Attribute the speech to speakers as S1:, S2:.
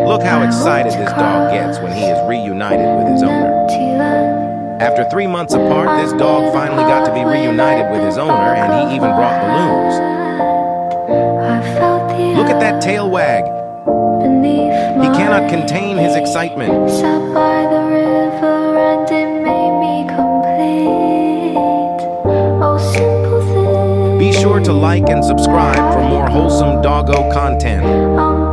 S1: Look how excited this dog gets when he is reunited with his owner. After 3 months apart, this dog finally got to be reunited with his owner, and he even brought balloons. Look at that tail wag. He cannot contain his excitement.
S2: Sat by the river and it made me complete. Oh, simple thing.
S1: Be sure to like and subscribe for more wholesome doggo content.